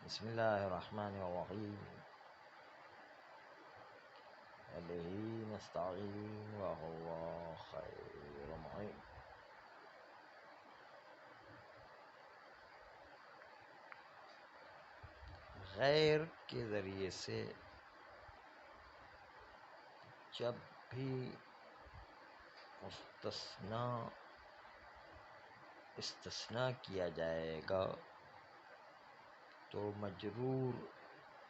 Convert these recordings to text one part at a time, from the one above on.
بسم اللہ الرحمن الرحیم وبه نستعین وهو خیر معین۔ غیر کے ذریعے سے جب بھی استثناء کیا جائے گا تو مجرور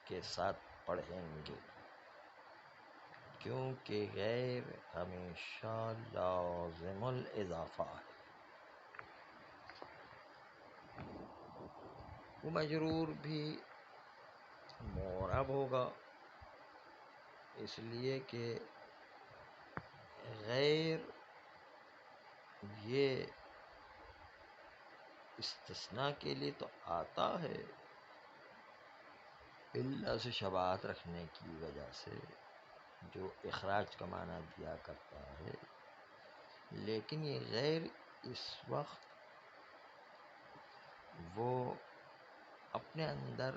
کے ساتھ پڑھیں گے، کیونکہ غیر ہمیشہ لازم الاضافہ ہے۔ وہ مجرور بھی معرب ہوگا، اس لیے کہ غیر یہ استثناء کے لیے تو آتا ہے اللہ سے شباہت رکھنے کی وجہ سے، جو اخراج کا معنی دیا کرتا ہے، لیکن یہ غیر اس وقت وہ اپنے اندر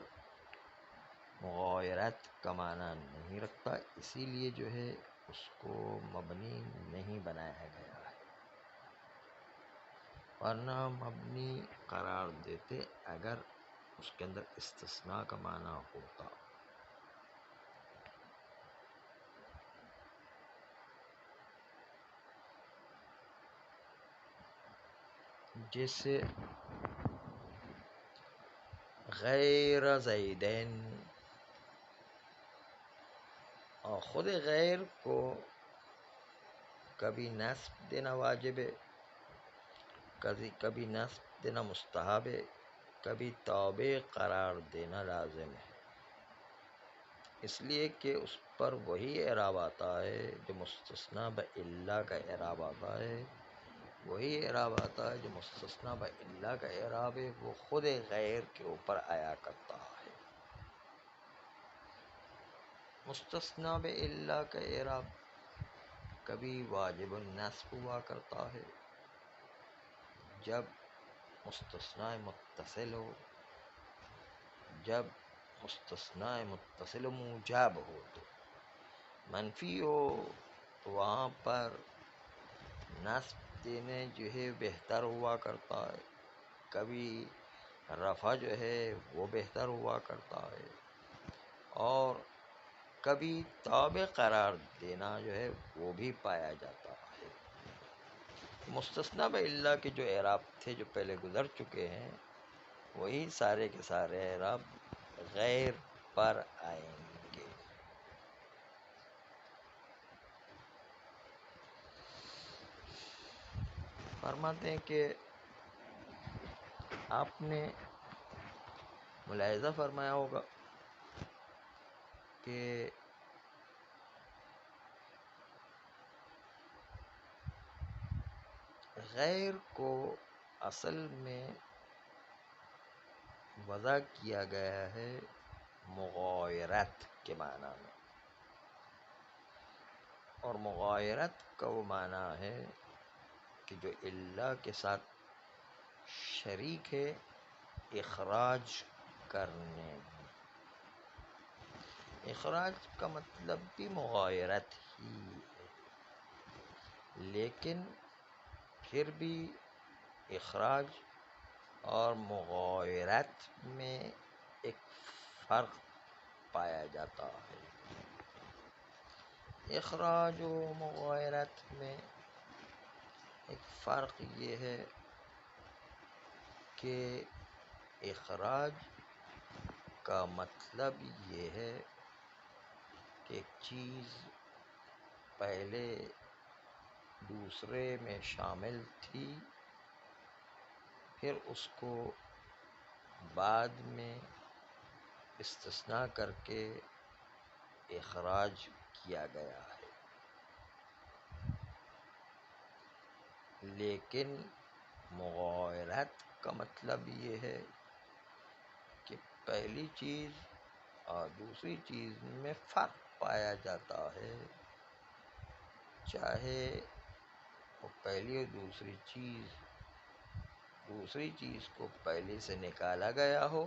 مغایرت کا معنی نہیں رکھتا، اسی لیے جو ہے اس کو مبنی نہیں بنایا گیا ہے، ورنہ مبنی قرار دیتے اگر اس کے اندر استثناء کا معنی ہوتا۔ جیسے غیر زیدین، اور خود غیر کو کبھی نصب دینا واجب ہے، کبھی نصب دینا مستحب ہے، کبھی تابع قرار دینا لازم ہے، اس لیے کہ اس پر وہی اعراب آتا ہے جو مستثنیٰ بإلا کا اعراب آتا ہے، وہی اعراب آتا ہے جو مستثنیٰ بإلا کا اعراب ہے وہ خود غیر کے اوپر آیا کرتا ہے۔ مستثنیٰ بإلا کا اعراب کبھی واجب النصب ہوا کرتا ہے جب مستثنیٰ متصل ہو، جب مستثنیٰ متصل موجب ہو تو منفی ہو تو وہاں پر نصب دینے جو ہے بہتر ہوا کرتا ہے، کبھی رفع جو ہے وہ بہتر ہوا کرتا ہے، اور کبھی تابع قرار دینا جو ہے وہ بھی پایا جاتا ہے۔ مستثنیٰ بإلا کے جو اعراب تھے جو پہلے گزر چکے ہیں، وہی سارے کے سارے اعراب غیر پر آئیں گے۔ فرماتے ہیں کہ آپ نے ملاحظہ فرمایا ہوگا کہ غیر کو اصل میں وضع کیا گیا ہے مغایرت کے معنی میں، اور مغایرت کا وہ معنی ہے کہ جو اللہ کے ساتھ شریک ہے اخراج کرنے میں۔ اخراج کا مطلب بھی مغایرت ہی ہے، لیکن پھر بھی اخراج اور مغایرت میں ایک فرق پایا جاتا ہے۔ اخراج و مغایرت میں ایک فرق یہ ہے کہ اخراج کا مطلب یہ ہے کہ ایک چیز پہلے دوسرے میں شامل تھی، پھر اس کو بعد میں استثناء کر کے اخراج کیا گیا ہے، لیکن مغایرت کا مطلب یہ ہے کہ پہلی چیز اور دوسری چیز میں فرق پایا جاتا ہے، چاہے وہ پہلی اور دوسری چیز کو پہلے سے نکالا گیا ہو،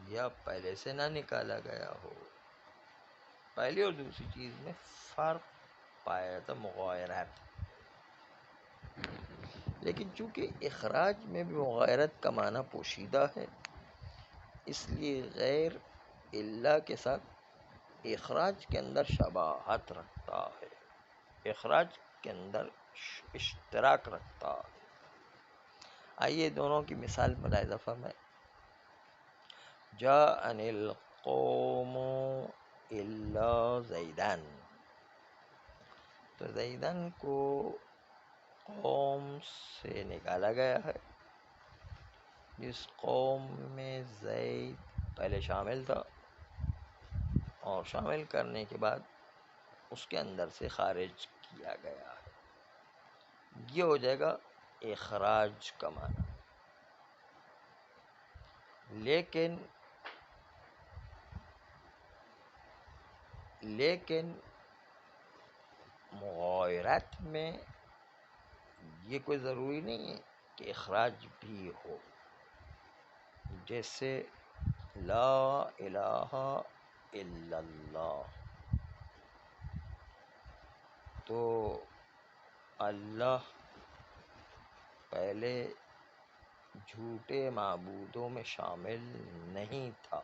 یا پہلے سے نہ نکالا گیا ہو. پہلی اور دوسری چیز میں فرق پایا جاتا مغایرت. لیکن چونکہ اخراج میں بھی مغایرت کا معنی پوشیدہ ہے، اس لیے غیر اللہ کے ساتھ اخراج کے اندر شباہت رکھتا ہے، اخراج کے اندر اشتراک رکھتا ہے. آئیے دونوں کی مثال ملاحظہ فرمائیں. جاءنی القوم الا زیدن، تو زیدن کو قوم سے نکالا گیا ہے جس قوم میں زید پہلے شامل تھا، اور شامل کرنے کے بعد اس کے اندر سے خارج کیا گیا ہے. یہ ہو جائے گا اخراج کا معنی. لیکن مغایرت میں یہ کوئی ضروری نہیں ہے کہ اخراج بھی ہو. جیسے لا الہ الا اللہ، تو اللہ پہلے جھوٹے معبودوں میں شامل نہیں تھا.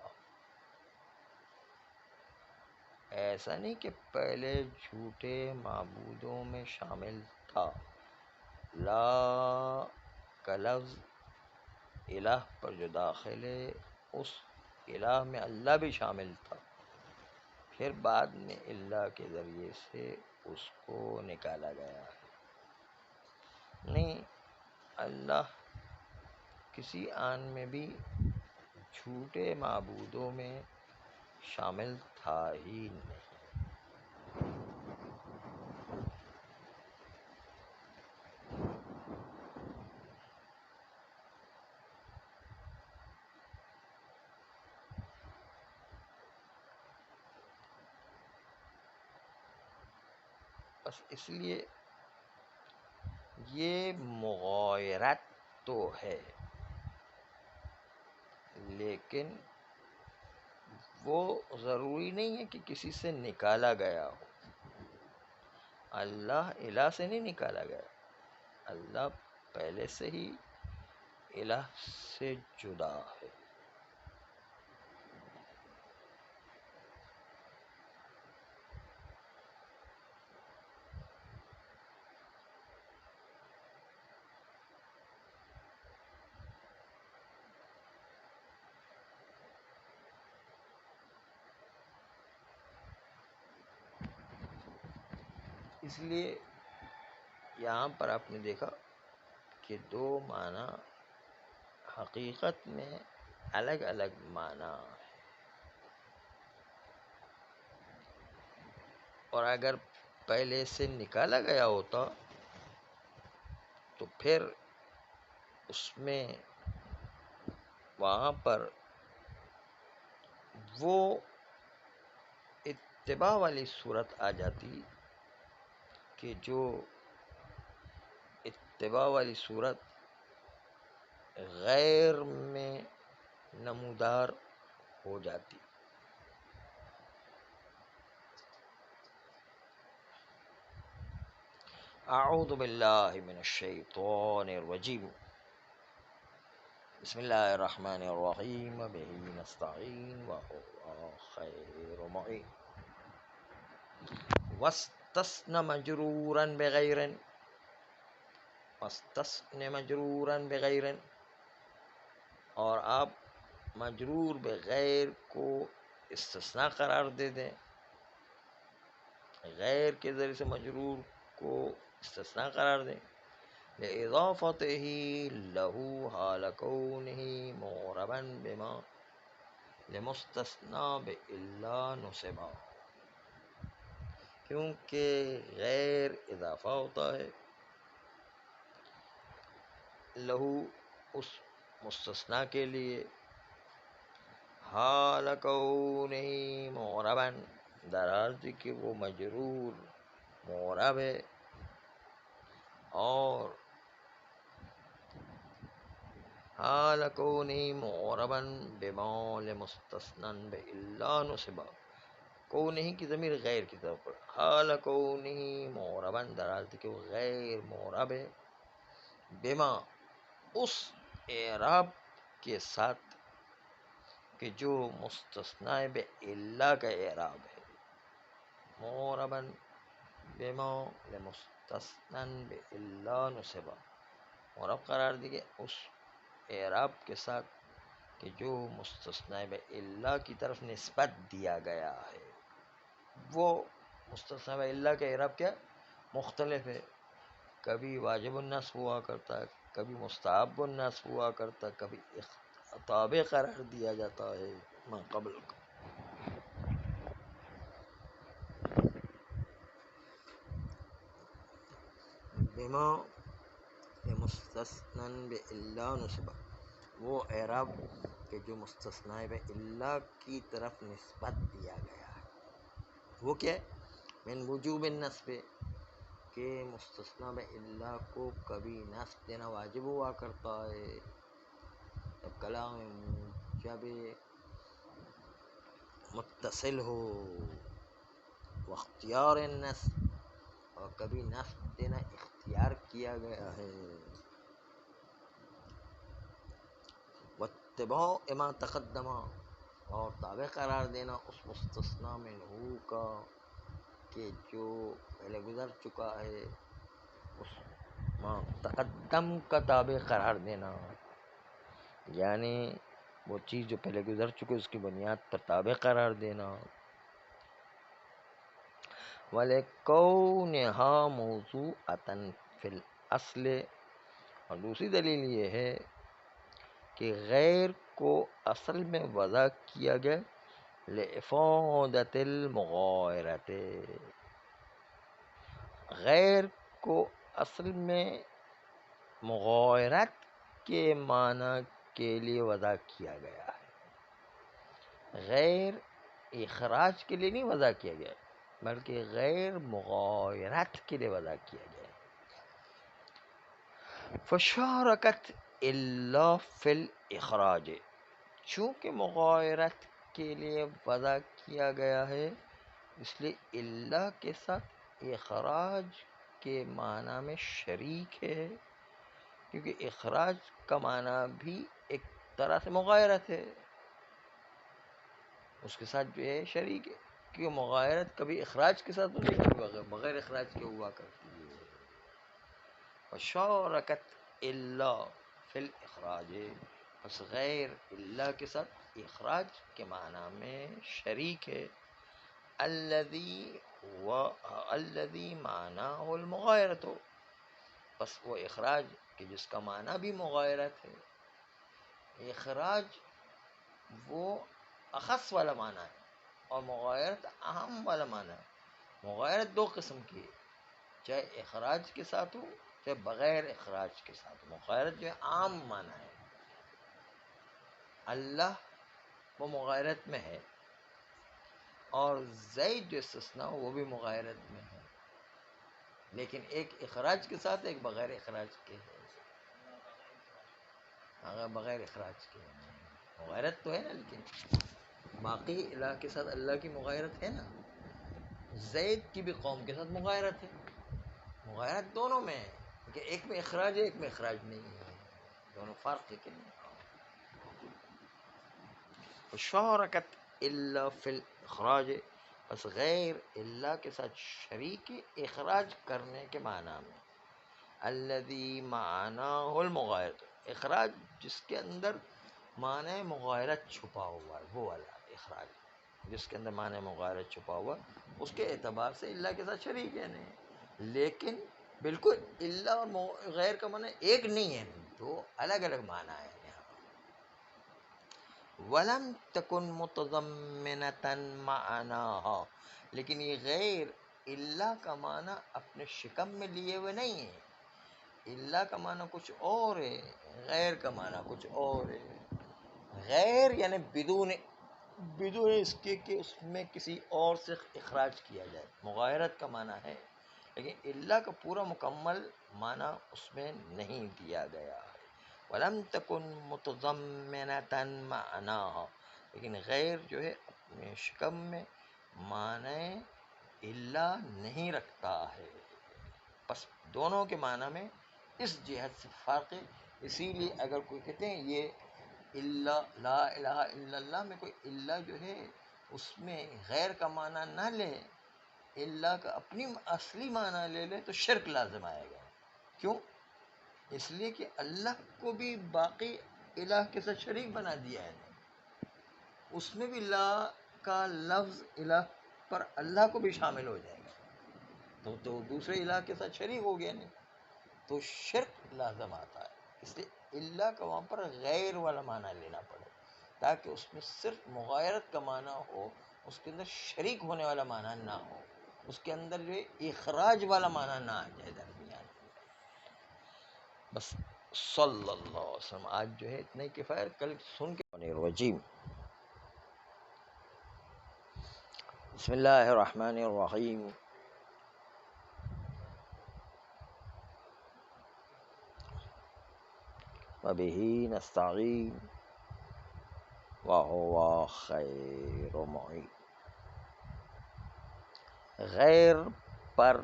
ایسا نہیں کہ پہلے جھوٹے معبودوں میں شامل تھا. لا کا لفظ الہ پر جو داخل ہے، اس الہ میں اللہ بھی شامل تھا، پھر بعد میں اللہ کے ذریعے سے اس کو نکالا گیا ہے. نہیں، اللہ کسی آن میں بھی جھوٹے معبودوں میں شامل تھا ہی نہیں. بس اس لیے یہ مغایرت تو ہے، لیکن وہ ضروری نہیں ہے کہ کسی سے نکالا گیا ہو. اللہ الہ سے نہیں نکالا گیا، اللہ پہلے سے ہی الہ سے جدا ہے. اس لیے یہاں پر آپ نے دیکھا کہ دو معنی حقیقت میں الگ الگ معنی ہے. اور اگر پہلے سے نکالا گیا ہوتا تو پھر اس میں وہاں پر وہ اتباع والی صورت آ جاتی کہ جو اتباع والی صورت غیر میں نمودار ہو جاتی. اعوذ باللہ من الشیطان الرجیم. بسم اللہ الرحمن الرحیم. بہ نستعین وهو خیر معین. واستثنى مجرورا بغیر، واستثنى مجرورا بغیر، اور آپ مجرور بغیر کو استثناء قرار دے دیں. غیر کے ذریعے سے مجرور کو استثناء قرار دیں. لإضافته له حال كونه معربا بما لمستثنى بإلا نصبا، کیونکہ غیر اضافہ ہوتا ہے لہو اس مستثنیٰ کے لیے، حال کونہ معربا در حالت کہ وہ مجرور معرب ہے، اور حال کونی معربا بما لمستثنى بإلا نصبا. کونی کی ضمیر غیر کی طرف پر، حال کونی معربا در حالت کہ وہ غیر معرب ہے، بما اس اعراب کے ساتھ کہ جو مستثنی بإلا کا اعراب ہے. معربا بما لمستثنى بإلا نصبا، معرب قرار دی گئے اس اعراب کے ساتھ کہ جو مستثنی بإلا کی طرف نسبت دیا گیا ہے. وہ مستثنی بإلا کا اعراب کیا مختلف ہے، کبھی واجب النصب ہوا کرتا ہے، کبھی مستحب النصب ہوا کرتا ہے، کبھی تابع قرار دیا جاتا ہے ما قبل کا. بما مستثنى بإلا نصب، وہ اعراب کہ جو مستثنی بإلا کی طرف نسبت دیا گیا ہے. وہ کیا ہے؟ من وجوب النصب، کہ مستثنی بإلا کو کبھی نصب دینا واجب ہوا کرتا ہے جب کلام جب متصل ہو، واختیار النصب، اور کبھی نصب دینا اختیار کیا گیا ہے. واتباع ما تقدم، اور تابع قرار دینا اس مستثنی منہو کا کہ جو پہلے گزر چکا ہے، اس ما تقدم کا تابع قرار دینا، یعنی وہ چیز جو پہلے گزر چکی اس کی بنیاد پر تابع قرار دینا. وَلِكَوْنِهَا مَوْضُوعَةً فِي الْأَصْلِ، اور دوسری دلیل یہ ہے کہ غیر کو اصل میں وضع کیا گیا لِإِفَادَةِ الْمُغَایرَةِ، غیر کو اصل میں مغایرت کے معنی کے لیے وضع کیا گیا ہے. غیر اخراج کے لیے نہیں وضع کیا گیا بلکہ غیر مغایرت کے لیے وضع کیا گیا. فشارکت الا فی الاخراج، چونکہ مغایرت کے لیے وضع کیا گیا ہے اس لیے الا کے ساتھ اخراج کے معنی میں شریک ہے، کیونکہ اخراج کا معنی بھی ایک طرح سے مغایرت ہے، اس کے ساتھ جو ہے شریک ہے، کیونکہ مغایرت کبھی اخراج کے ساتھ ہوتی ہے کبھی بغیر اخراج کے ہوا کرتی ہے. وشارکت الا فی الاخراج، پس غیر الا کے ساتھ اخراج کے معنی میں شریک ہے. الذی معناہ المغایرۃ، پس وہ اخراج کہ جس کا معنی بھی مغایرت ہے. اخراج وہ اخص والا معنی ہے اور مغایرت اہم والا معنی ہے. مغایرت دو قسم کی ہے، چاہے اخراج کے ساتھ ہو چاہے بغیر اخراج کے ساتھ ہو. مغایرت جو ہے عام معنی ہے. اللہ وہ مغایرت میں ہے، اور زید جو استثناء وہ بھی مغایرت میں ہے، لیکن ایک اخراج کے ساتھ ایک بغیر اخراج کے ہے. اگر بغیر اخراج کے مغایرت تو ہے نا، لیکن باقی الہ کے ساتھ اللہ کی مغایرت ہے نا. زید کی بھی قوم کے ساتھ مغایرت ہے. مغایرت دونوں میں ہے کہ ایک میں اخراج ہے ایک میں اخراج نہیں ہے، دونوں فرق ہے کہ نہیں. شارکت الا فی الاخراج، بس غیر اللہ کے ساتھ شریک اخراج کرنے کے معنی میں. الذی معناہ المغایرۃ، اخراج جس کے اندر معنی مغایرت چھپا ہوا ہے، وہ والا اخراج جس کے اندر معنی مغایرت چھپا ہوا، اس کے اعتبار سے اللہ کے ساتھ شریک ہے نہیں. لیکن بالکل اللہ اور غیر کا معنی ایک نہیں ہے، دو الگ الگ معنی ہے. وَلَمْ تَكُنْ مُتَضَمِّنَةً مَعْنَاهَا، لیکن یہ غیر اللہ کا معنی اپنے شکم میں لیے ہوئے نہیں ہے. اللہ کا معنی کچھ اور ہے، غیر کا معنی کچھ اور ہے. غیر یعنی بدون اس کے کہ اس میں کسی اور سے اخراج کیا جائے، مغایرت کا معنی ہے، لیکن اللہ کا پورا مکمل معنی اس میں نہیں دیا گیا ہے. ولم تکن متضمنة معناها، لیکن غیر جو ہے اپنے شکم میں معنی الا نہیں رکھتا ہے. پس دونوں کے معنی میں اس جہت سے فرق ہے. اسی لیے اگر کوئی کہتے ہیں یہ الا، لا الہ الا اللہ میں کوئی الا جو ہے اس میں غیر کا معنی نہ لے، الا کا اپنی اصلی معنی لے لے تو شرک لازم آئے گا. کیوں؟ اس لیے کہ اللہ کو بھی باقی الہ کے ساتھ شریک بنا دیا ہے. اس میں بھی لا کا لفظ الہ پر اللہ کو بھی شامل ہو جائے گا، تو دوسرے الہ کے ساتھ شریک ہو گیا نہیں، تو شرک لازم آتا ہے. اس لیے اللہ کا وہاں پر غیر والا معنی لینا پڑے تاکہ اس میں صرف مغایرت کا معنی ہو، اس کے اندر شریک ہونے والا معنی نہ ہو، اس کے اندر جو ہے اخراج والا معنی نہ آ جائے درمیان. بس صلی اللہ علیہ وسلم. آج جو ہے اتنا ہی کفایت، کل سن کے الرجیم. بسم اللہ الرحمن الرحیم. وبہ نستعین وہو خیر معین. غیر پر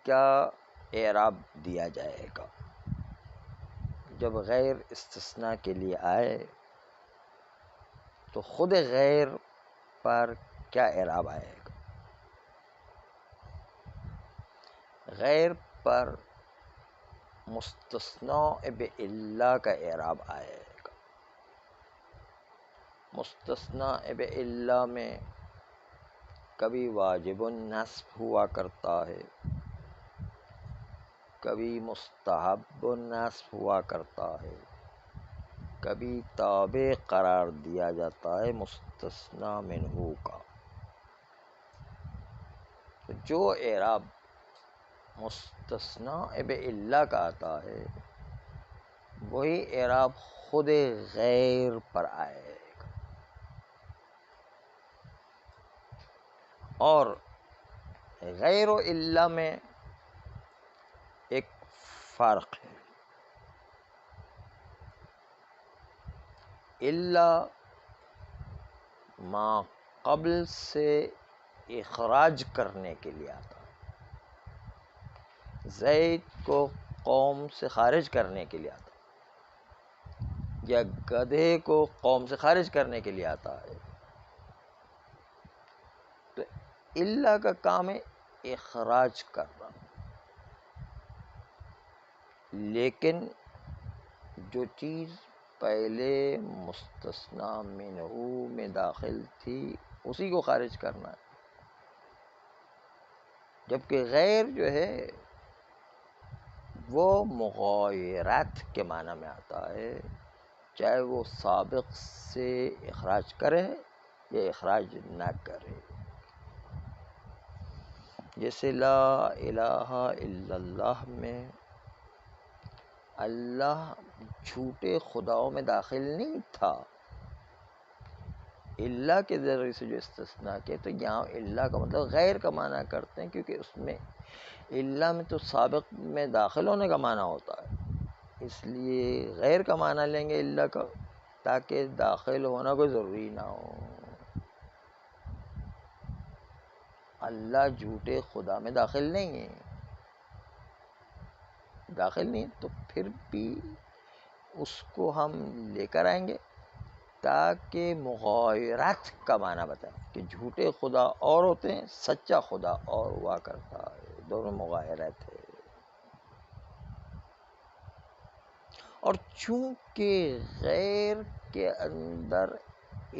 کیا اعراب دیا جائے گا؟ جب غیر استثناء کے لیے آئے تو خود غیر پر کیا اعراب آئے گا؟ غیر پر مستثنی بِإِلَّا کا اعراب آئے گا. مستثنی بِإِلَّا میں کبھی واجب النصب ہوا کرتا ہے، کبھی مستحب النصب ہوا کرتا ہے، کبھی تابع قرار دیا جاتا ہے مستثنی منہ کا. تو جو اعراب مستثنی بِإِلَّا کا آتا ہے وہی اعراب خود غیر پر آئے گا. اور غیر و الا میں ایک فرق ہے. الا ما قبل سے اخراج کرنے کے لیے آتا ہے. زید کو قوم سے خارج کرنے کے لیے آتا ہے، یا گدھے کو قوم سے خارج کرنے کے لیے آتا ہے. تو الا کا کام ہے اخراج کرنا. لیکن جو چیز پہلے مستثنی منہ میں داخل تھی اسی کو خارج کرنا ہے. جبکہ غیر جو ہے وہ مغایرت کے معنی میں آتا ہے، چاہے وہ سابق سے اخراج کرے یا اخراج نہ کرے. جیسے لا الہ الا اللہ میں اللہ جھوٹے خداؤں میں داخل نہیں تھا، اللہ کے ذریعے سے جو استثناء کیا. تو یہاں اللہ کا مطلب غیر کا معنی کرتے ہیں، کیونکہ اس میں اللہ میں تو سابق میں داخل ہونے کا معنی ہوتا ہے، اس لیے غیر کا معنی لیں گے اللہ کا تاکہ داخل ہونا کوئی ضروری نہ ہو. اللہ جھوٹے خدا میں داخل نہیں ہے، داخل نہیں، تو پھر بھی اس کو ہم لے کر آئیں گے تاکہ مغایرت کا معنی بتائیں کہ جھوٹے خدا اور ہوتے ہیں، سچا خدا اور ہوا کرتا ہے، دونوں مغایرت ہے. اور چونکہ غیر کے اندر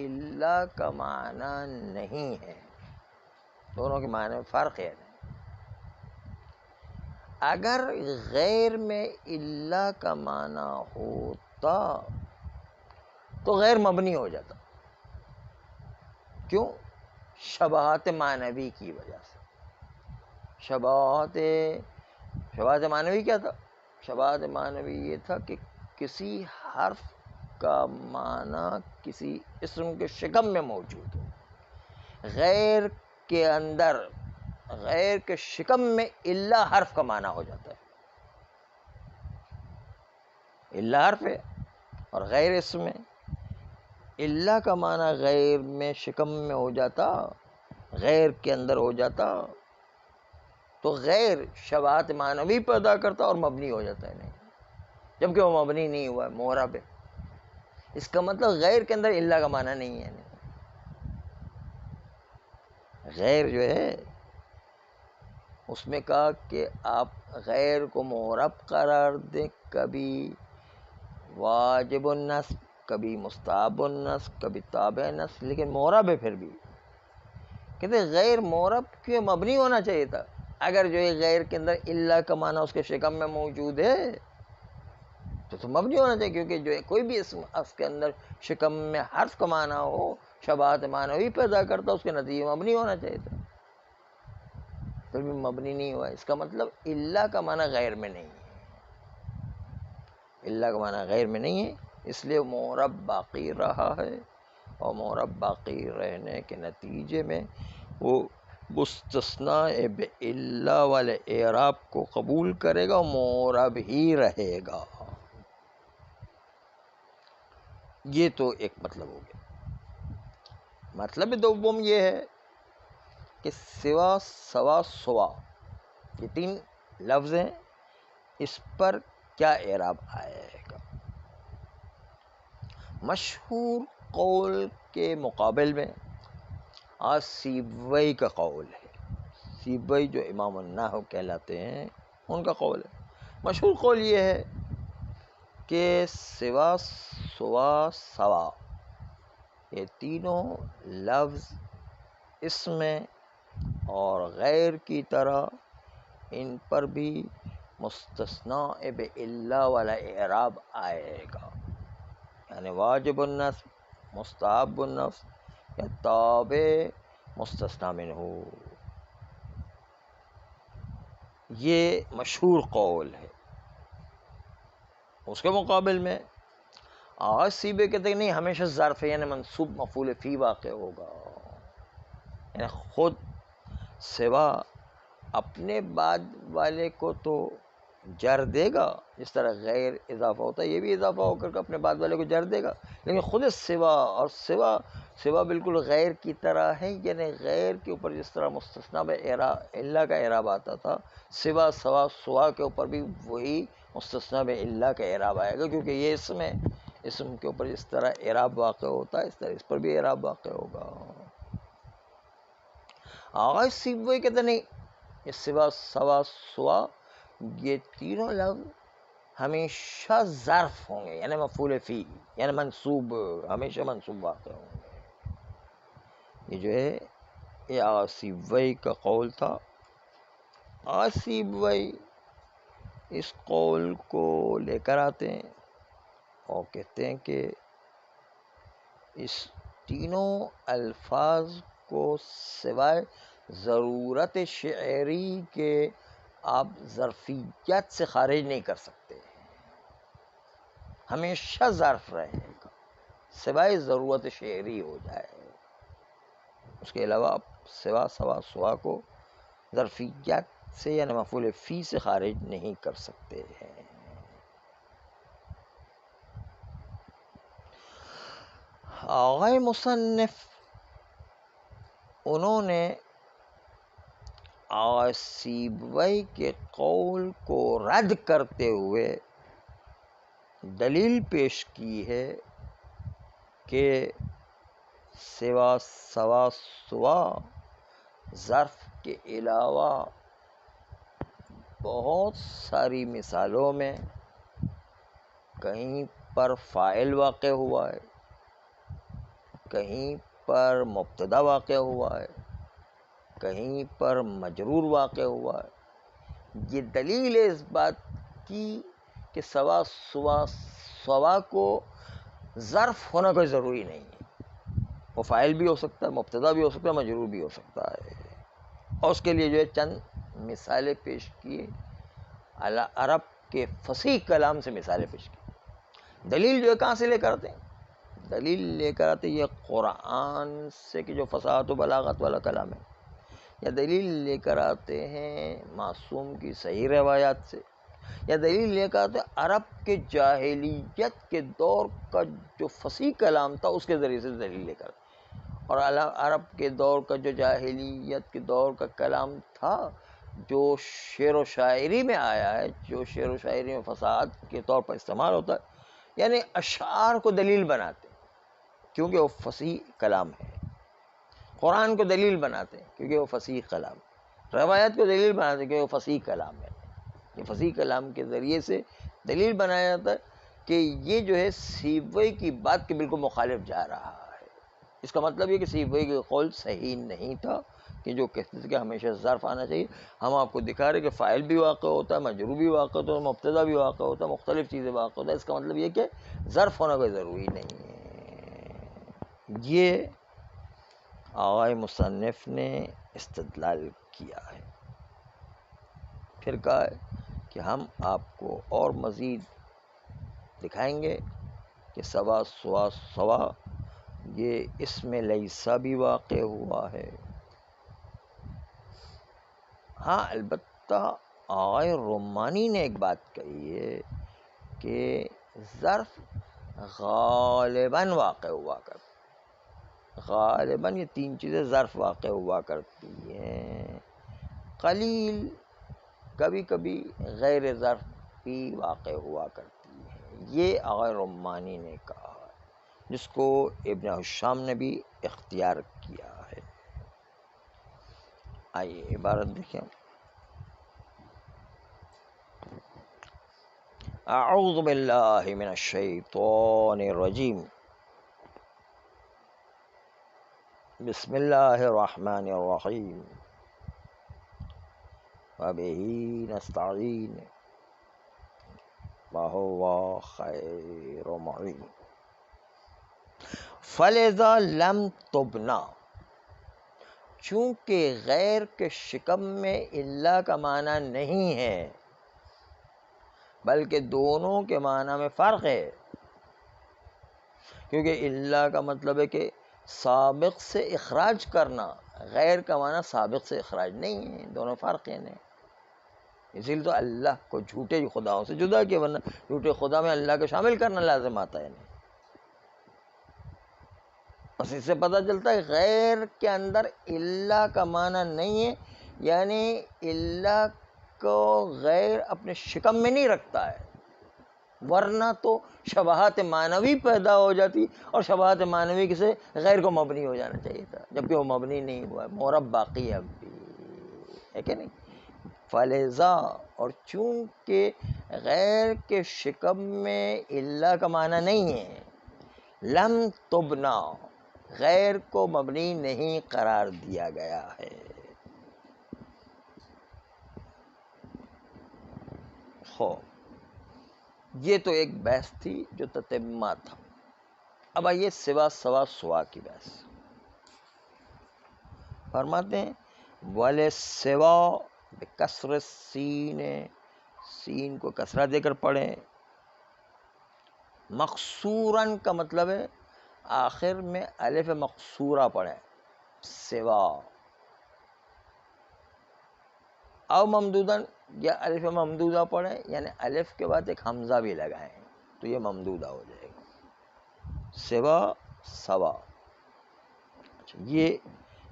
اللہ کا معنی نہیں ہے، دونوں کے معنی میں فرق ہے. اگر غیر میں اللہ کا معنی ہوتا تو غیر مبنی ہو جاتا. کیوں؟ شباہت معنوی کی وجہ سے. شباہت معنوی کیا تھا؟ شباہت معنوی یہ تھا کہ کسی حرف کا معنی کسی اسم کے شکم میں موجود ہے. غیر کے اندر، غیر کے شکم میں اللہ حرف کا معنی ہو جاتا ہے. اللہ حرف ہے اور غیر اسم ہے. اللہ کا معنی غیر میں شکم میں ہو جاتا، غیر کے اندر ہو جاتا تو غیر شباہت معنوی پیدا کرتا اور مبنی ہو جاتا ہے. نہیں، جبکہ وہ مبنی نہیں ہوا ہے، معرب ہے. اس کا مطلب غیر کے اندر اللہ کا معنی نہیں ہے. غیر جو ہے اس میں کہا کہ آپ غیر کو معرب قرار دیں، کبھی واجب النصب، کبھی مستحب النصب، کبھی تابع نصب، لیکن معرب ہے. پھر بھی کہتے غیر معرب کیوں مبنی ہونا چاہیے تھا. اگر جو ہے غیر کے اندر اللہ کا معنی اس کے شکم میں موجود ہے تو مبنی ہونا چاہیے، کیونکہ جو ہے کوئی بھی اسم اس کے اندر شکم میں حرف کا معنی ہو، شباہت معنوی پیدا کرتا، اس کے نتیجے مبنی ہونا چاہیے تھا. پھر بھی مبنی نہیں ہوا. اس کا مطلب اللہ کا معنی غیر میں نہیں ہے. اللہ کا معنی غیر میں نہیں ہے، اس لیے معرب باقی رہا ہے. اور معرب باقی رہنے کے نتیجے میں وہ مستثنیٰ بِإِلَّا والے اعراب کو قبول کرے گا اور معرب ہی رہے گا. یہ تو ایک مطلب ہو گیا. مطلب دوم یہ ہے کہ سوا، سوا، سوا، یہ تین لفظ ہیں، اس پر کیا اعراب آئے گا. مشہور قول کے مقابل میں آج سیبوئی کا قول ہے. سیبوئی جو امام النحو کہلاتے ہیں ان کا قول ہے. مشہور قول یہ ہے کہ سوا، سوا، سوا یہ تینوں لفظ اسم اور غیر کی طرح ان پر بھی مستثنیٰ بِإِلَّا والا اعراب آئے گا. یعنی واجب النصب، مستحب النصب یا تابع مستثنیٰ منہ. یہ مشہور قول ہے. اس کے مقابل میں آج سیبے کہتے ہیں نہیں، ہمیشہ ظرف ہے، یعنی منصوب مفعول فی واقع ہوگا. یعنی خود سوا اپنے بعد والے کو تو جر دے گا، جس طرح غیر اضافہ ہوتا ہے، یہ بھی اضافہ ہو کر کے اپنے بعد والے کو جر دے گا. لیکن خود سوا، اور سوا بالکل غیر کی طرح ہے. یعنی غیر کے اوپر جس طرح مستثنیٰ بِإِلَّا کا اعراب آتا تھا، سوا، سوا، سوا کے اوپر بھی وہی مستثنیٰ بِإِلَّا کا اعراب آئے گا، کیونکہ یہ اسم ہے. اسم کے اوپر جس طرح اعراب واقع ہوتا ہے اس طرح اس پر بھی اعراب واقع ہوگا. آغاز سیبوئی کہتے نہیں، یہ سوا، سوا، سوا یہ تینوں لفظ ہمیشہ ظرف ہوں گے، یعنی مفعول فی، یعنی منصوب، ہمیشہ منصوب واقع ہوں گے. یہ جو ہے یہ آغاز سیبوئی کا قول تھا. آغاز سیبوئی اس قول کو لے کر آتے ہیں اور کہتے ہیں کہ اس تینوں الفاظ کو سوائے ضرورت شعری کے آپ ظرفیت سے خارج نہیں کر سکتے. ہمیشہ ظرف رہے گا سوائے ضرورت شعری ہو جائے. اس کے علاوہ آپ سوا، سوا، سوا کو ظرفیت سے یعنی مفعول فی سے خارج نہیں کر سکتے ہیں. آغائے مصنف انہوں نے آغائے سیبوئی کے قول کو رد کرتے ہوئے دلیل پیش کی ہے کہ سوا، سوا، سوا ظرف کے علاوہ بہت ساری مثالوں میں کہیں پر فاعل واقع ہوا ہے، کہیں پر مبتدا واقع ہوا ہے، کہیں پر مجرور واقع ہوا ہے. یہ دلیل ہے اس بات کی کہ سوا، سوا، سوا کو ظرف ہونا کوئی ضروری نہیں ہے. وہ فاعل بھی ہو سکتا ہے، مبتدا بھی ہو سکتا ہے، مجرور بھی ہو سکتا ہے. اور اس کے لیے جو ہے چند مثالیں پیش کی، عرب کے فصیح کلام سے مثالیں پیش کی. دلیل جو ہے کہاں سے لے کر آتے ہیں؟ دلیل لے کر آتے یہ قرآن سے کہ جو فصاحت و بلاغت والا کلام ہے، یا دلیل لے کر آتے ہیں معصوم کی صحیح روایات سے، یا دلیل لے کر آتے عرب کے جاہلیت کے دور کا جو فصیح کلام تھا اس کے ذریعے سے دلیل لے کر، اور عرب کے دور کا جو جاہلیت کے دور کا کلام تھا جو شعر و شاعری میں آیا ہے، جو شعر و شاعری میں فصاحت کے طور پر استعمال ہوتا ہے، یعنی اشعار کو دلیل بناتے کیونکہ وہ فصیح کلام ہے، قرآن کو دلیل بناتے ہیں کیونکہ وہ فصیح کلام، روایت کو دلیل بناتے ہیں کیونکہ وہ فصیح کلام ہے۔ یہ فصیح کلام کے ذریعے سے دلیل بنایا جاتا ہے کہ یہ جو ہے سیبوئی کی بات کے بالکل مخالف جا رہا ہے۔ اس کا مطلب یہ کہ سیبوئی کا قول صحیح نہیں تھا کہ جو کہتے تھے کہ ہمیشہ ظرف آنا چاہیے۔ ہم آپ کو دکھا رہے کہ فاعل بھی واقع ہوتا ہے، مجرور بھی واقع ہوتا ہے، مبتدا بھی واقع ہوتا ہے، مختلف چیزیں واقع ہوتا ہے۔ اس کا مطلب یہ کہ ظرف ہونا کوئی ضروری نہیں ہے۔ یہ آقائے مصنف نے استدلال کیا ہے۔ پھر کہا ہے کہ ہم آپ کو اور مزید دکھائیں گے کہ سوا سوا سوا یہ اس میں لیسا بھی واقع ہوا ہے۔ ہاں البتہ آقائے رمانی نے ایک بات کہی ہے کہ ظرف غالباً واقع ہوا کرتا، غالباً یہ تین چیزیں ظرف واقع ہوا کرتی ہیں، قلیل کبھی کبھی غیر ظرف بھی واقع ہوا کرتی ہے۔ یہ آقائے رمانی نے کہا ہے، جس کو ابن حشام نے بھی اختیار کیا ہے۔ آئیے عبارت دیکھیں۔ اعوذ باللہ من الشیطان الرجیم، بسم اللہ الرحمن الرحیم، وبہ نستعین وہو خیر معین۔ فلذا لم تبنا، چونکہ غیر کے شکم میں الا کا معنی نہیں ہے بلکہ دونوں کے معنی میں فرق ہے، کیونکہ الا کا مطلب ہے کہ سابق سے اخراج کرنا، غیر کا معنی سابق سے اخراج نہیں ہے، دونوں فرق ہیں۔ اسی لیے تو اللہ کو جھوٹے خداؤں سے جدا کیا، ورنہ جھوٹے خدا میں اللہ کو شامل کرنا لازم آتا ہے۔ بس اس سے پتہ چلتا ہے غیر کے اندر اللہ کا معنی نہیں ہے، یعنی اللہ کو غیر اپنے شکم میں نہیں رکھتا ہے، ورنہ تو شبہات معنوی پیدا ہو جاتی، اور شبہات معنوی سے غیر کو مبنی ہو جانا چاہیے تھا، جبکہ وہ مبنی نہیں ہوا ہے، معرب باقی ہے اب بھی، ہے کہ نہیں؟ فلذا، اور چونکہ غیر کے شکم میں اللہ کا معنی نہیں ہے، لم تبنا، غیر کو مبنی نہیں قرار دیا گیا ہے۔ یہ تو ایک بحث تھی جو تتمہ تھا۔ اب آئیے سوا سوا سوا کی بحث۔ فرماتے ہیں وَلِسِّوَا بِکَسْرِ السین، سین کو کسرہ دے کر پڑھیں۔ مقصوراً کا مطلب ہے آخر میں الف مقصورہ پڑھیں، سوا، او ممدوداً، یا الف ممدودہ پڑھیں، یعنی الف کے بعد ایک حمزہ بھی لگائیں تو یہ ممدودہ ہو جائے گا، سوا سوا۔ اچھا، یہ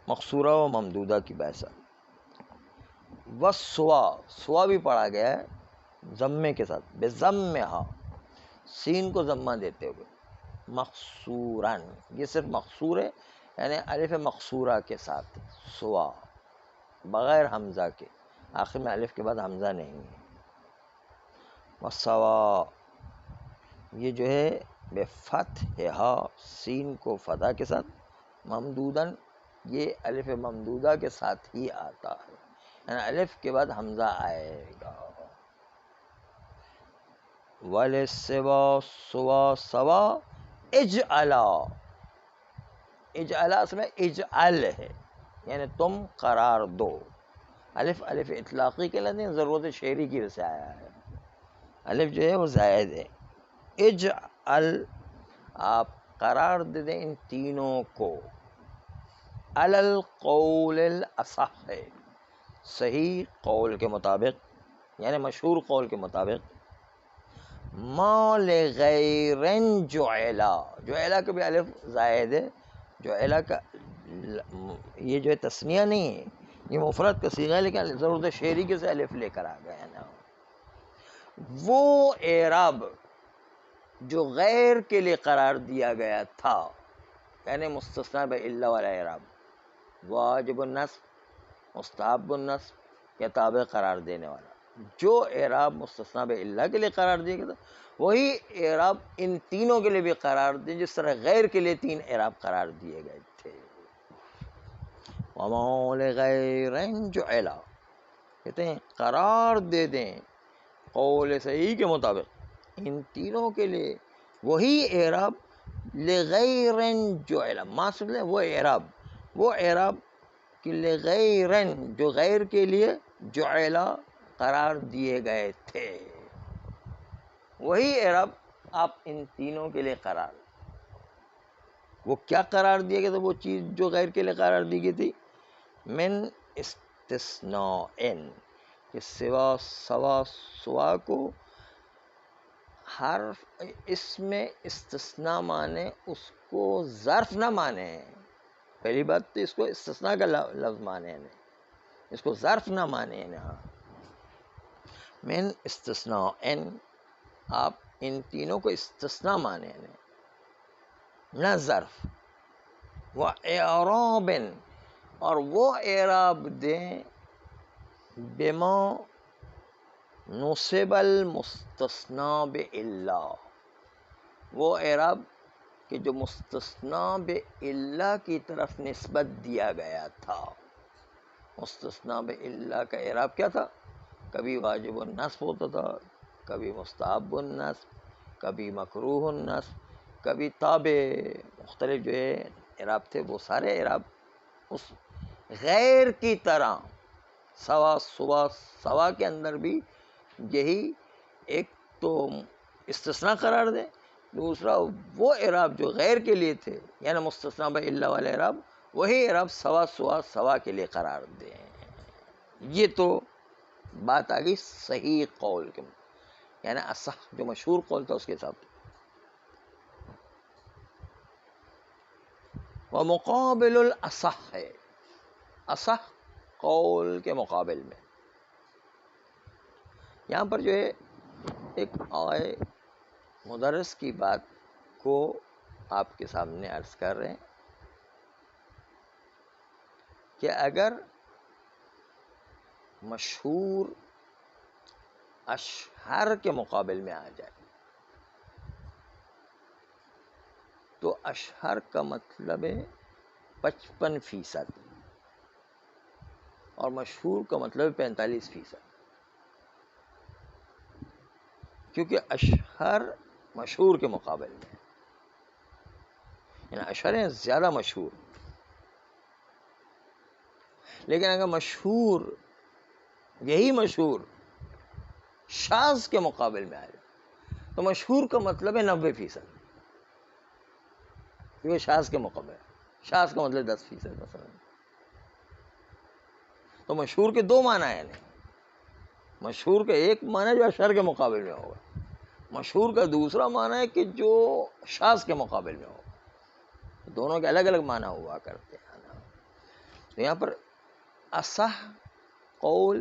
مقصورہ و ممدودہ کی بحث ہے۔ وَالسُّوَا، سوا بھی پڑھا گیا ہے ضمے کے ساتھ، بِضَمِّہَا، سین کو ضمہ دیتے ہوئے، مقصوراً، یہ صرف مقصور ہے یعنی الف مقصورہ کے ساتھ، سوا، بغیر حمزہ کے، آخر میں الف کے بعد حمزہ نہیں ہے۔ وَالسَّوَا، یہ جو ہے بفتحہا، سین کو فتح کے ساتھ، ممدوداً، یہ الف ممدودہ کے ساتھ ہی آتا ہے، یعنی الف کے بعد حمزہ آئے گا۔ وَلِسِّوَا سوا سوا اجعلا، اجعلا اس میں اجعل ہے، یعنی تم قرار دو، الف الف اطلاقی کے لئے ضرورت شعری کی وجہ سے آیا ہے، الف جو ہے وہ زائد ہے۔ اجعل، آپ قرار دے دیں ان تینوں کو، علی القول الاصح، صحیح قول کے مطابق، یعنی مشہور قول کے مطابق ما لغیر جعلا، جعلا کا بھی الف زائد ہے، جعلا کا یہ جو ہے تثنیہ نہیں ہے، یہ مفرد کا صیغہ ہے، لیکن ضرورت شعری کے سے الف لے کر آ گیا ہے نا۔ وہ اعراب جو غیر کے لیے قرار دیا گیا تھا، یعنی مستثنیٰ بإلا والا اعراب، واجب النصب، مستحب النصب یا تابع قرار دینے والا، جو اعراب مستثنیٰ بإلا کے لیے قرار دیا گیا تھا وہی اعراب ان تینوں کے لیے بھی قرار دے جس طرح غیر کے لیے تین اعراب قرار دیے گئے تھے۔ وَمَا لِغَيْرٍ جُعِلَ، کہتے ہیں قرار دے دیں قول صحیح کے مطابق ان تینوں کے لیے وہی اعراب لغیر جعل، ما سمجھیں وہ اعراب کہ لغیر جو غیر کے لیے جعل قرار دیے گئے تھے، وہی اعراب آپ ان تینوں کے لیے قرار، وہ کیا قرار دیا گیا تھا؟ وہ چیز جو غیر کے لیے قرار دی گئی تھی، من استثناء، کہ سوا سوا کو حرف اس میں استثناء مانے اس کو ظرف نہ مانے، پہلی بات تو اس کو استثناء کا لفظ مانے نہیں، اس کو ظرف نہ مانے نا، من استثناء آپ ان تینوں کو استثناء مانے نہ ظرف، وَإِعْرَابٍ اور وہ اعراب دیں بما نصب المستثنیٰ بإلا، وہ اعراب کہ جو مستثنیٰ بإلا کی طرف نسبت دیا گیا تھا۔ مستثنیٰ بإلا کا اعراب کیا تھا؟ کبھی واجب النصب ہوتا تھا، کبھی مستحب النصب، کبھی مکروہ النصب، کبھی تابع، مختلف جو ہے اعراب تھے، وہ سارے اعراب اس غیر کی طرح سوا کے اندر بھی یہی ایک تو استثناء قرار دیں، دوسرا وہ اعراب جو غیر کے لیے تھے یعنی مستثنیٰ بإلا والے اعراب وہی اعراب سوا کے لیے قرار دیں۔ یہ تو بات آ گئی صحیح قول کے یعنی اصح جو مشہور قول تھا اس کے حساب سے۔ ومقابل الاصح ہے، اصح قول کے مقابل میں یہاں پر جو ہے ایک آئے مدرس کی بات کو آپ کے سامنے عرض کر رہے ہیں کہ اگر مشہور اشہر کے مقابل میں آ جائے تو اشہر کا مطلب ہے 55% اور مشہور کا مطلب 45%، کیونکہ اشہر مشہور کے مقابل میں یعنی اشہر ہیں زیادہ مشہور، لیکن اگر مشہور یہی مشہور شاذ کے مقابل میں آ جائے تو مشہور کا مطلب ہے 90%، کیونکہ شاذ کے مقابل، شاذ کا مطلب 10% مثلا، تو مشہور کے دو معنی ہیں، مشہور کا ایک معنی جو اشہر کے مقابل میں ہوگا، مشہور کا دوسرا معنی ہے کہ جو شاذ کے مقابل میں ہوگا، دونوں کے الگ الگ معنی ہوا کرتے ہیں۔ تو یہاں پر اصح قول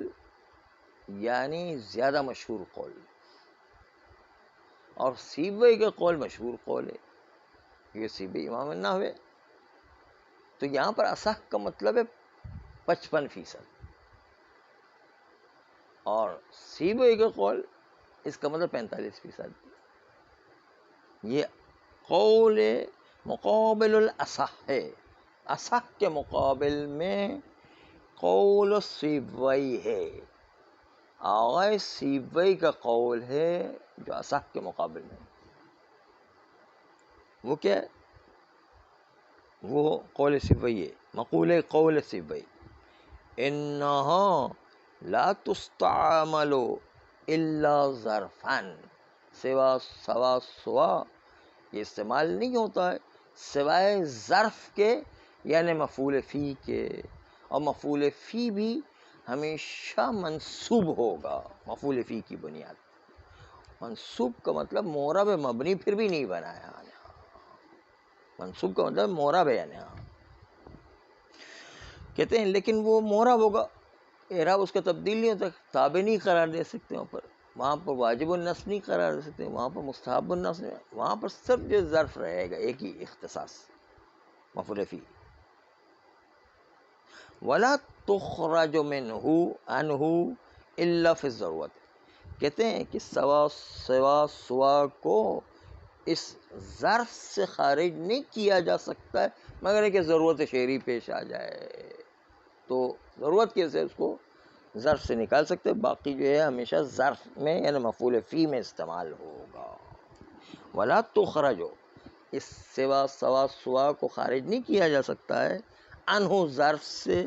یعنی زیادہ مشہور قول، اور سیبوئی کا قول مشہور قول ہے، یہ سیبوئی امام النحو ہے، تو یہاں پر اصح کا مطلب ہے 55%، اور سیبوئی کا قول اس کا مطلب 45%۔ یہ قول مقابل الاصح ہے، اصح کے مقابل میں قول سیبوئی ہے، آغاز سیبوئی کا قول ہے جو اصح کے مقابل میں، وہ کیا ہے؟ وہ قول سیبوئی ہے، مقولہ قول سیبوئی، انہا لا تستعمل الا ظرفا، سوا یہ استعمال نہیں ہوتا ہے سوائے ظرف کے یعنی مفعول فی کے، اور مفعول فی بھی ہمیشہ منصوب ہوگا مفعول فی کی بنیاد. منصوب کا مطلب مورب مبنی پھر بھی نہیں بنایا. منصوب کا مطلب مورب ہے یہاں. کہتے ہیں لیکن وہ مورب ہوگا، اعراب اس کا تبدیل نہیں ہوتا، تابع نہیں قرار دے سکتے وہاں پر واجب النصب نہیں قرار دے سکتے، وہاں پر مستحب النصب نہیں، وہاں پر سب جو ظرف رہے گا ایک ہی اختصاص مفعول فی. ولا تخرج منہ عنہ الا فی الضرورت. کہتے ہیں کہ سوا کو اس ظرف سے خارج نہیں کیا جا سکتا ہے مگر کہ ضرورت شعری پیش آ جائے تو ضرورت کیسے اس کو ظرف سے نکال سکتے، باقی جو ہے ہمیشہ ظرف میں یعنی مفعول فی میں استعمال ہوگا. ولا تخرج، اس سوا کو خارج نہیں کیا جا سکتا ہے عنہ ظرف سے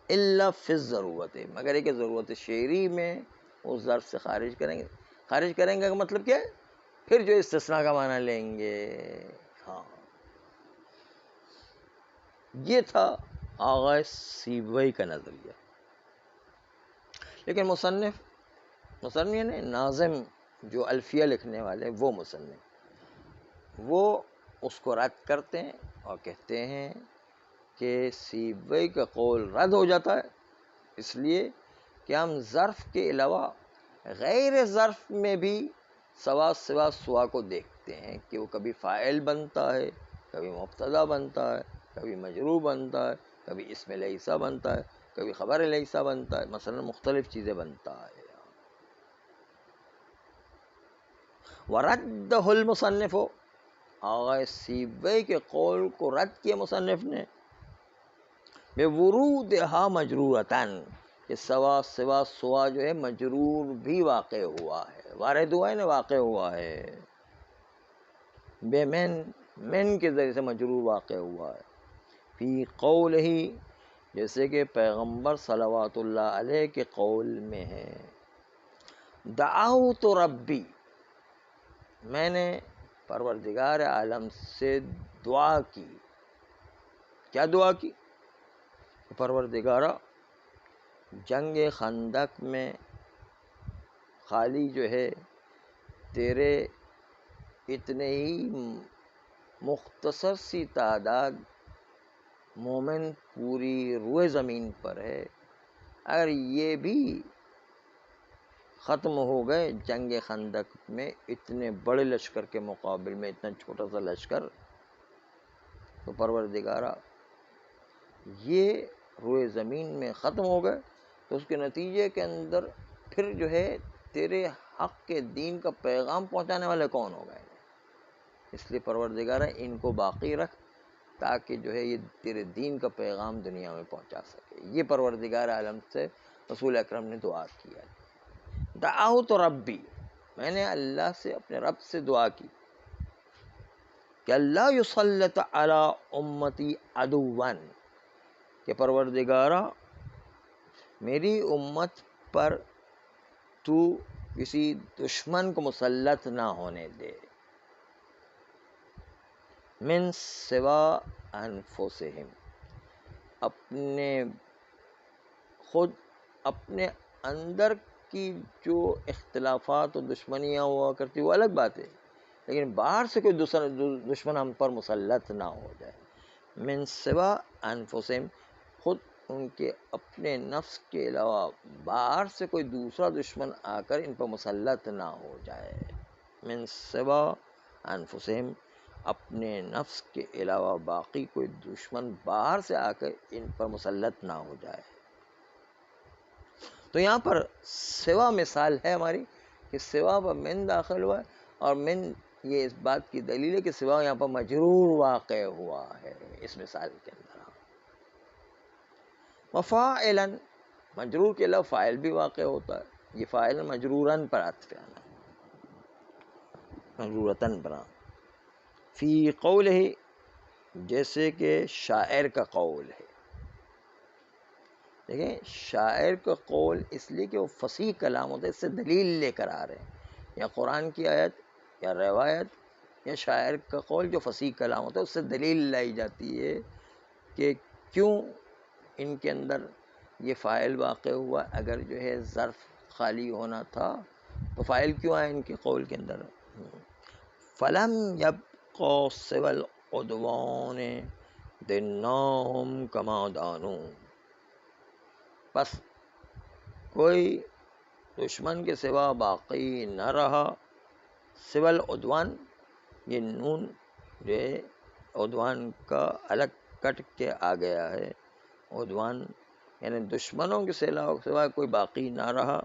الا فی الضرورت، مگر کہ ضرورت شعری میں اس ظرف سے خارج کریں گے کا مطلب کیا ہے؟ پھر جو استثناء کا معنی لیں گے. ہاں یہ تھا آغا سیبوئی کا نظریہ. لیکن مصنف یعنی ناظم جو الفیہ لکھنے والے وہ مصنف وہ اس کو رد کرتے ہیں اور کہتے ہیں کہ سیبوئی کا قول رد ہو جاتا ہے اس لیے کہ ہم ظرف کے علاوہ غیر ظرف میں بھی سوا کو دیکھتے ہیں کہ وہ کبھی فاعل بنتا ہے، کبھی مبتدا بنتا ہے، کبھی مجرور بنتا ہے، کبھی اسم لیسا بنتا ہے، کبھی خبر لیسا بنتا ہے، مثلا مختلف چیزیں بنتا ہے. وَرَدَّهُ الْمُصَنِّفُ، آغا سیبوئی کے قول کو رد کیا مصنف نے بِوُرُودِهَا مَجْرُورَةً، کہ سوا جو ہے مجرور بھی واقع ہوا ہے، وارد ہوا ہے نا، واقع ہوا ہے. بے من کے ذریعے سے مجرور واقع ہوا ہے. فی قول ہی، جیسے کہ پیغمبر صلوات اللہ علیہ کے قول میں ہے دعوت ربی، میں نے پروردگار عالم سے دعا کی. کیا دعا کی؟ پروردگارا جنگ خندق میں خالی جو ہے تیرے اتنے ہی مختصر سی تعداد مومن پوری روئے زمین پر ہے، اگر یہ بھی ختم ہو گئے جنگ خندق میں اتنے بڑے لشکر کے مقابل میں اتنا چھوٹا سا لشکر، تو پروردگارا یہ روئے زمین میں ختم ہو گئے تو اس کے نتیجے کے اندر پھر جو ہے تیرے حق کے دین کا پیغام پہنچانے والے کون ہو گئے؟ اس لیے پروردگارا ان کو باقی رکھ تاکہ جو ہے یہ تیرے دین کا پیغام دنیا میں پہنچا سکے. یہ پروردگار عالم سے رسول اکرم نے دعا کیا. دعوت ربی، میں نے اللہ سے اپنے رب سے دعا کی کہ اللہ یسلط علی امتی عدوان، کہ پروردگارا میری امت پر تو کسی دشمن کو مسلط نہ ہونے دے. من سوا انفسہم، اپنے اندر کی جو اختلافات و دشمنیاں ہوا کرتی وہ الگ بات ہے، لیکن باہر سے کوئی دشمن ہم پر مسلط نہ ہو جائے. من سوا انفسہم، خود ان کے اپنے نفس کے علاوہ باہر سے کوئی دوسرا دشمن آ کر ان پر مسلط نہ ہو جائے. من سوا انفسہم، اپنے نفس کے علاوہ باقی کوئی دشمن باہر سے آ کر ان پر مسلط نہ ہو جائے. تو یہاں پر سوا مثال ہے ہماری کہ سوا پر من داخل ہوا ہے، اور من یہ اس بات کی دلیل ہے کہ سوا یہاں پر مجرور واقع ہوا ہے اس مثال کے اندر. وفاعلا، مجرور کے علاوہ فاعل بھی واقع ہوتا ہے. یہ فاعل مجرورن پر عطف ہے، مجرورتن پر. فی قول ہے، جیسے کہ شاعر کا قول ہے. دیکھیں شاعر کا قول اس لیے کہ وہ فصیح کلام ہوتا ہے، اس سے دلیل لے کر آ رہے ہیں، یا قرآن کی آیت یا روایت یا شاعر کا قول جو فصیح کلام ہوتا ہے اس سے دلیل لائی جاتی ہے کہ کیوں ان کے اندر یہ فاعل واقع ہوا. اگر جو ہے ظرف خالی ہونا تھا تو فاعل کیوں آیا ان کے قول کے اندر؟ فلم یبق سوى العدوان دناهم کما دانو، پس کوئی دشمن کے سوا باقی نہ رہا. سوى العدوان، یہ نون جو ہے عدوان کا الگ کٹ کے آ گیا ہے. عدوان یعنی دشمنوں کے سوا کوئی باقی نہ رہا.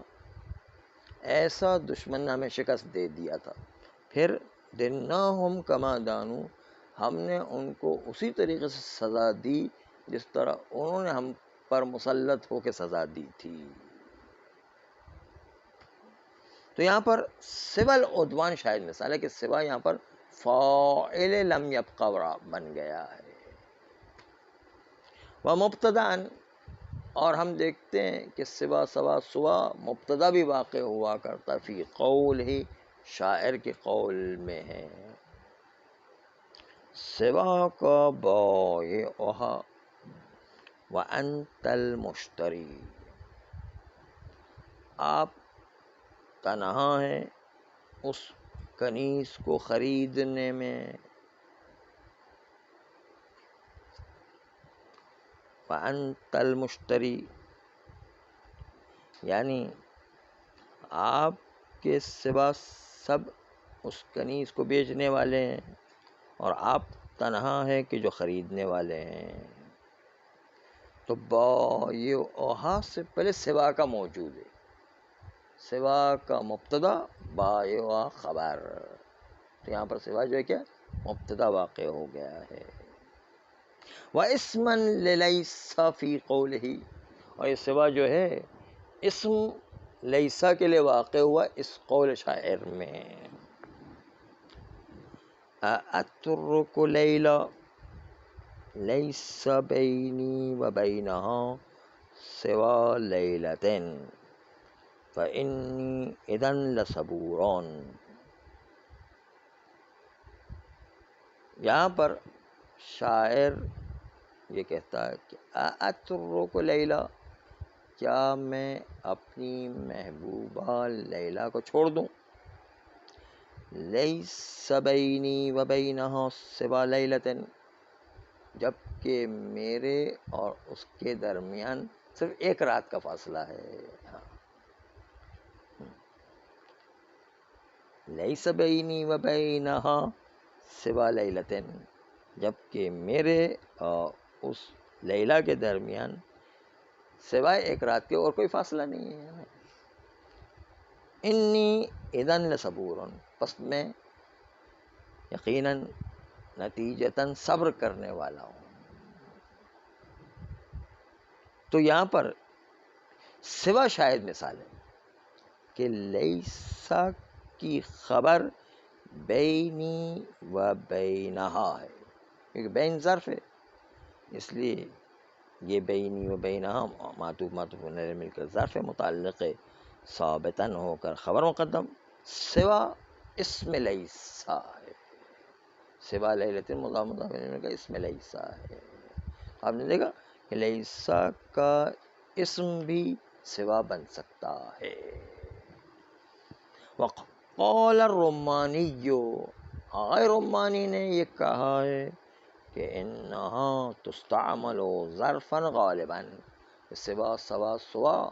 ایسا دشمن نے ہمیں شکست دے دیا تھا. پھر دناہم کما دانو، ہم نے ان کو اسی طریقے سے سزا دی جس طرح انہوں نے ہم پر مسلط ہو کے سزا دی تھی. تو یہاں پر سوى العدوان شاید مثال ہے کہ سوا یہاں پر فاعل لم یبق بن گیا ہے. ومبتداً، اور ہم دیکھتے ہیں کہ سوا سوا مبتدا بھی واقع ہوا کرتا فی قول ہی، شاعر کے قول میں ہے. سوا کا بائعھا وانت المشتری، آپ تنہا ہیں اس کنیز کو خریدنے میں. وانت المشتری یعنی آپ کے سوا سب اس کنیز کو بیچنے والے ہیں اور آپ تنہا ہیں کہ جو خریدنے والے ہیں. تو بائعھا سے پہلے سوا کا موجود ہے، سوا کا مبتدا بائعھا خبر. تو یہاں پر سوا جو ہے کیا مبتدا واقع ہو گیا ہے. وَاسْمًا لِلَيْسَ فِي قَوْلِهِ، اور یہ سوا جو ہے اسم لیسا کے لیے واقع ہوا اس قول شاعر میں. أَأَتْرُكُ لَيْلَى لَيْسَ بَيْنِي وَبَيْنَهَا سِوَى لَيْلَةٍ فَإِنِّي إِذًا لَصَبُورٌ. یہاں پر شاعر یہ کہتا ہے کہ أَأَتْرُكُ لَيْلَى، کیا میں اپنی محبوبہ لیلا کو چھوڑ دوں. لیس بینی و بینہا سوا لیلۃ، جبکہ میرے اور اس کے درمیان صرف ایک رات کا فاصلہ ہے. لیس بینی و بینہا سوا لیلۃ، جبکہ میرے اور اس لیلا کے درمیان سوائے ایک رات کے اور کوئی فاصلہ نہیں ہے. انی اذن لصبور، پس میں یقیناً نتیجتاً صبر کرنے والا ہوں. تو یہاں پر سوا شاید مثال ہے کہ لیسا کی خبر بینی و بینہا ہے، کیونکہ بین ظرف ہے اس لیے یہ بینی و بینہا معطوف مل کر ظرف متعلق ثابتاً ہو کر خبر مقدم. سوا اسم لیسا ہے، سوا لیلۃ مضاف کا اسم لیسا ہے. آپ نے دیکھا کہ لیسا کا اسم بھی سوا بن سکتا ہے. وقال الرمانی، آغا رمانی نے یہ کہا ہے کہ انہا تستعمل ظرفا غالباً، سوا سوا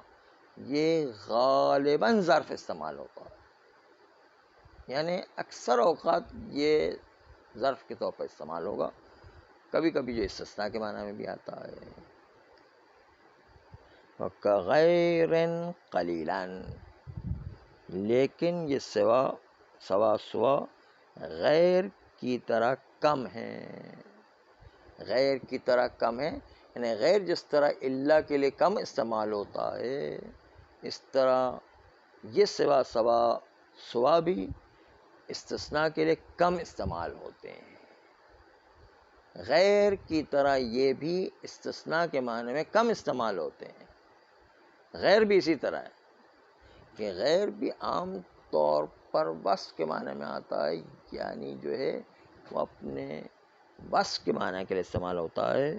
یہ غالباً ظرف استعمال ہوتا ہے، یعنی اکثر اوقات یہ ظرف کے طور پر استعمال ہوگا. کبھی کبھی جو استثناء کے معنی میں بھی آتا ہے. وَكَغَيْرٍ قَلِيلًا، لیکن یہ سوا غیر کی طرح کم ہے. غیر کی طرح کم ہے یعنی غیر جس طرح اللہ کے لیے کم استعمال ہوتا ہے اس طرح یہ سوا بھی استثناء کے لیے کم استعمال ہوتے ہیں. غیر کی طرح یہ بھی استثناء کے معنی میں کم استعمال ہوتے ہیں. غیر بھی اسی طرح ہے کہ غیر بھی عام طور پر وصف کے معنی میں آتا ہے، یعنی جو ہے وہ اپنے وصف کے معنی کے لیے استعمال ہوتا ہے،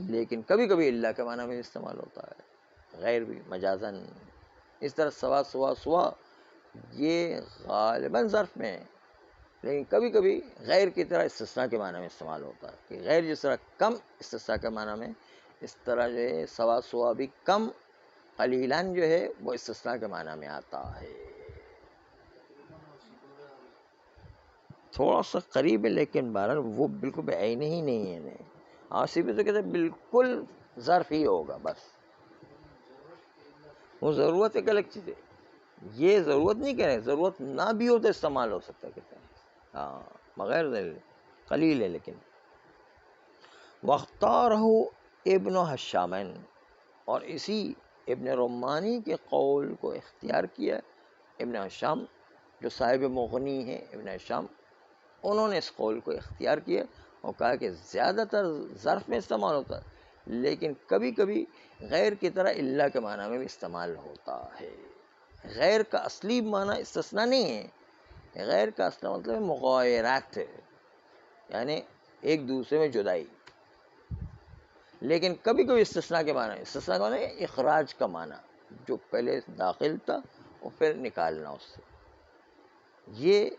لیکن کبھی کبھی اللہ کے معنی میں استعمال ہوتا ہے. غیر بھی مجازن. اس طرح سوا سوا سوا یہ غالباً ظرف میں ہے، لیکن کبھی کبھی غیر کی طرح استثناء کے معنی میں استعمال ہوتا ہے، کہ غیر جس طرح کم استثناء کے معنی میں، اس طرح جو ہے سوا سوا بھی کم قلیلاً جو ہے وہ استثناء کے معنی میں آتا ہے. تھوڑا سا قریب ہے لیکن بہرحال وہ بالکل بعین ہی نہیں ہے. آصفی تو کہتے ہیں بالکل ظرف ہی ہوگا بس. وہ ضرورت ایک الگ چیز ہے، یہ ضرورت نہیں کہہ رہے، ضرورت نہ بھی ہو تو استعمال ہو سکتا ہے، کہتے ہیں ہاں بغیر قلیل ہے. لیکن واختارہ ابن حشامین، اور اسی ابن رمانی کے قول کو اختیار کیا ابن حشام جو صاحب مغنی ہے. ابن حشام انہوں نے اس قول کو اختیار کیا اور کہا کہ زیادہ تر ظرف میں استعمال ہوتا ہے، لیکن کبھی کبھی غیر کی طرح اللہ کے معنی میں بھی استعمال ہوتا ہے. غیر کا اصلی معنی استثناء نہیں ہے، غیر کا اصلی مطلب مغایرات ہے، یعنی ایک دوسرے میں جدائی. لیکن کبھی کبھی استثناء کے معنی، استثناء کا معنی اخراج کا معنی، جو پہلے داخل تھا اور پھر نکالنا اس سے. یہ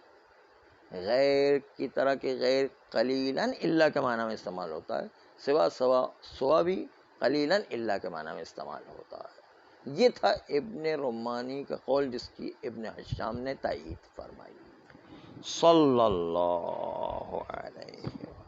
غیر کی طرح کے غیر قلیلاً اللہ کے معنی میں استعمال ہوتا ہے، سوا سوا سوا بھی قلیلاً اللہ کے معنی میں استعمال ہوتا ہے. یہ تھا ابن رمانی کا قول جس کی ابن حشام نے تائید فرمائی. صلی اللہ علیہ